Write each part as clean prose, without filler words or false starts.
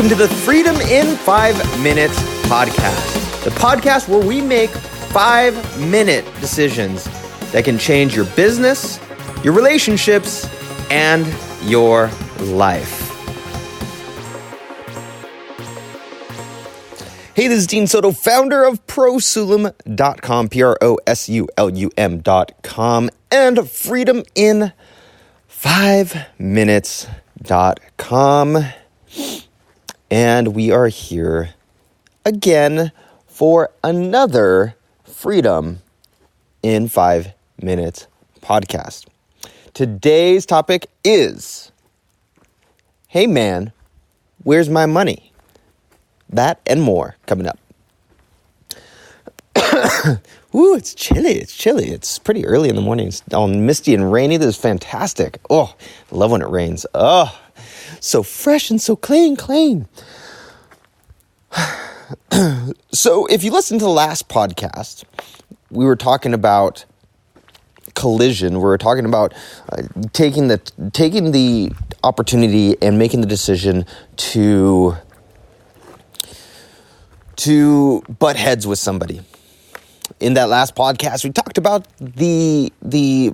Welcome to the Freedom in 5 Minutes podcast, the podcast where we make 5-minute decisions that can change your business, your relationships, and your life. Hey, this is Dean Soto, founder of prosulum.com, prosulum.com, and freedomin5minutes.com. And we are here again for another Freedom in 5 Minutes podcast. Today's topic is, hey man, where's my money? That and more coming up. Ooh, it's chilly. It's pretty early in the morning. It's all misty and rainy. This is fantastic. Oh, I love when it rains. Oh, so fresh and so clean. So if you listen to the last podcast, we were talking about collision. We were talking about taking the opportunity and making the decision to butt heads with somebody. In that last podcast, we talked about the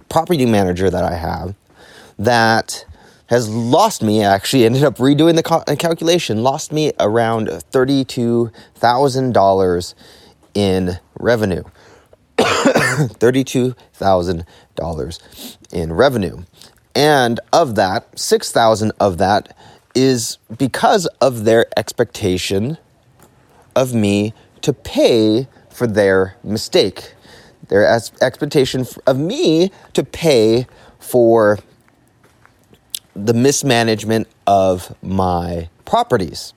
property manager that I have that has lost me, actually ended up redoing the calculation, lost me around $32,000 in revenue. $32,000 in revenue. And of that, $6,000 of that is because of their expectation of me to pay for their mistake. Their expectation of me to pay for the mismanagement of my properties.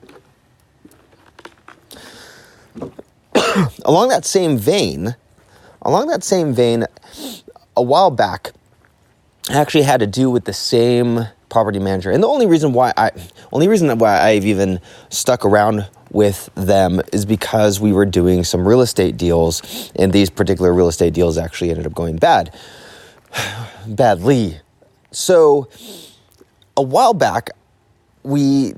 Along that same vein, a while back, I actually had to do with the same property manager. And the only reason why I've even stuck around with them is because we were doing some real estate deals, and these particular real estate deals actually ended up going badly. So a while back, it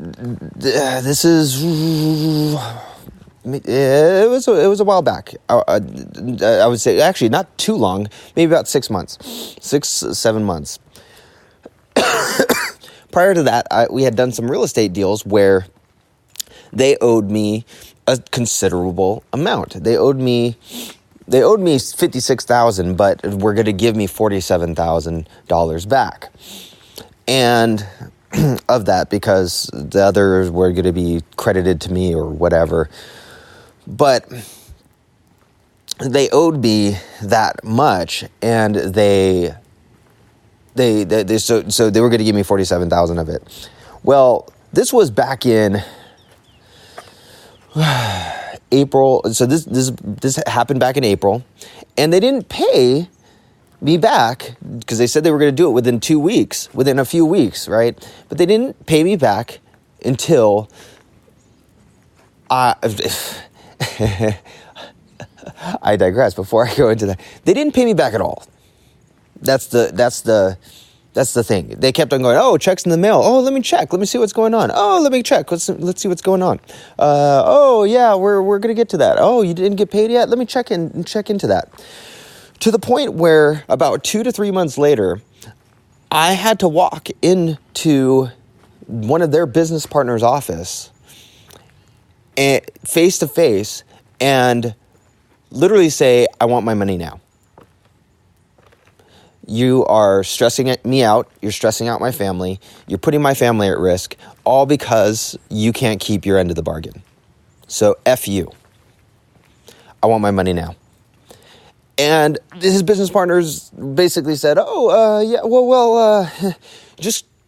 was a while back. I would say actually not too long, maybe about 7 months. Prior to that, we had done some real estate deals where they owed me a considerable amount. They owed me $56,000, but were going to give me $47,000 back. And of that, because the others were going to be credited to me or whatever. But they owed me that much, and so they were going to give me $47,000 of it. Well, this was back in April. So this happened back in April, and they didn't pay me back because they said they were going to do it within a few weeks, right? But they didn't pay me back until I digress. Before I go into that, they didn't pay me back at all. That's the thing. They kept on going, oh, check's in the mail. Oh, let me check. Let me see what's going on. Oh, let me check. Let's see what's going on. Oh, yeah, we're going to get to that. Oh, you didn't get paid yet? Let me check into that. To the point where about 2 to 3 months later, I had to walk into one of their business partners' office face to face and literally say, I want my money now. You are stressing me out. You're stressing out my family. You're putting my family at risk, all because you can't keep your end of the bargain. So F you. I want my money now. And his business partners basically said,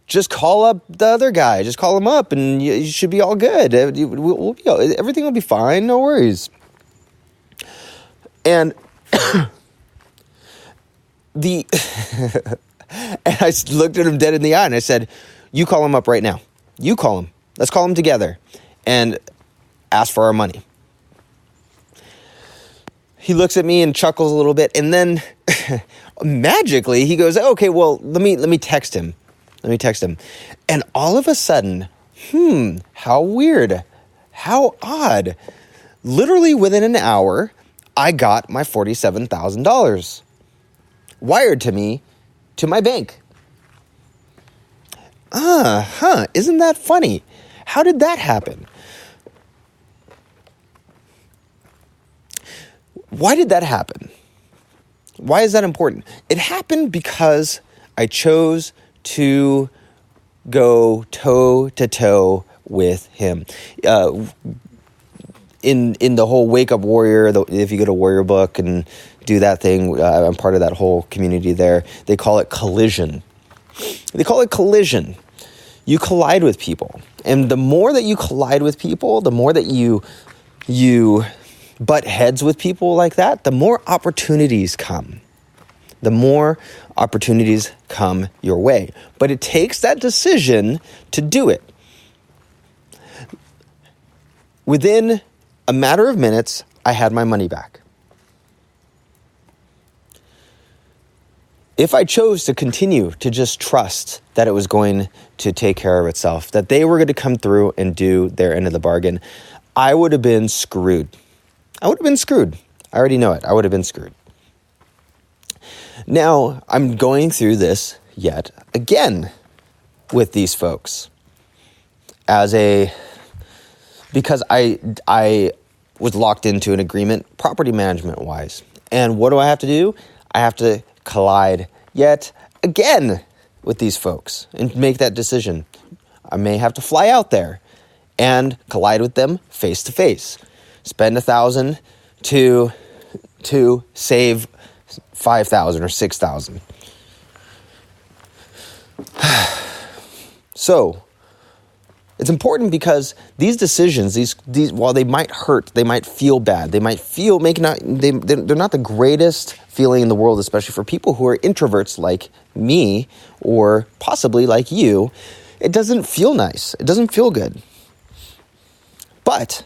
just call up the other guy. Just call him up and you should be all good. Everything will be fine. No worries. And and I looked at him dead in the eye and I said, you call him up right now. You call him. Let's call him together and ask for our money. He looks at me and chuckles a little bit, and then magically he goes, okay, well, let me text him. And all of a sudden, How weird. How odd. Literally within an hour, I got my $47,000 wired to me to my bank. Isn't that funny? How did that happen? Why did that happen? Why is that important? It happened because I chose to go toe to toe with him. In the whole Wake Up Warrior, if you go to Warrior Book and do that thing, I'm part of that whole community there. They call it collision. You collide with people. And the more that you collide with people, the more that you butt heads with people like that, the more opportunities come. The more opportunities come your way. But it takes that decision to do it. Within a matter of minutes, I had my money back. If I chose to continue to just trust that it was going to take care of itself, that they were going to come through and do their end of the bargain, I would have been screwed. I already know it. I would have been screwed. Now, I'm going through this yet again with these folks because I was locked into an agreement property management wise. And what do I have to do? I have to collide yet again with these folks and make that decision. I may have to fly out there and collide with them face to face. Spend $1,000 to save $5,000 or $6,000. So it's important because these decisions, these while they might hurt, they might feel bad, they might feel they're not the greatest feeling in the world, especially for people who are introverts like me or possibly like you. It doesn't feel nice. It doesn't feel good. But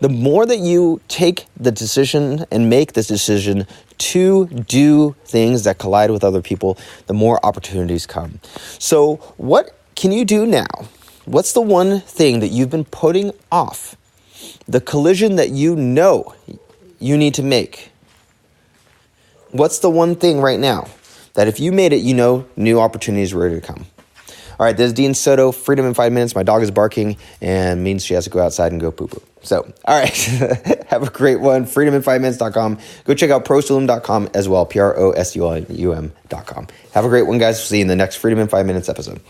the more that you take the decision and make this decision to do things that collide with other people, the more opportunities come. So what can you do now? What's the one thing that you've been putting off? The collision that you know you need to make. What's the one thing right now that if you made it, you know new opportunities are ready to come? All right, this is Dean Soto, Freedom in 5 Minutes. My dog is barking and means she has to go outside and go poo-poo. So, all right, have a great one. freedomin5minutes.com. Go check out prosulum.com as well, prosulum.com. Have a great one, guys. See you in the next Freedom in 5 Minutes episode.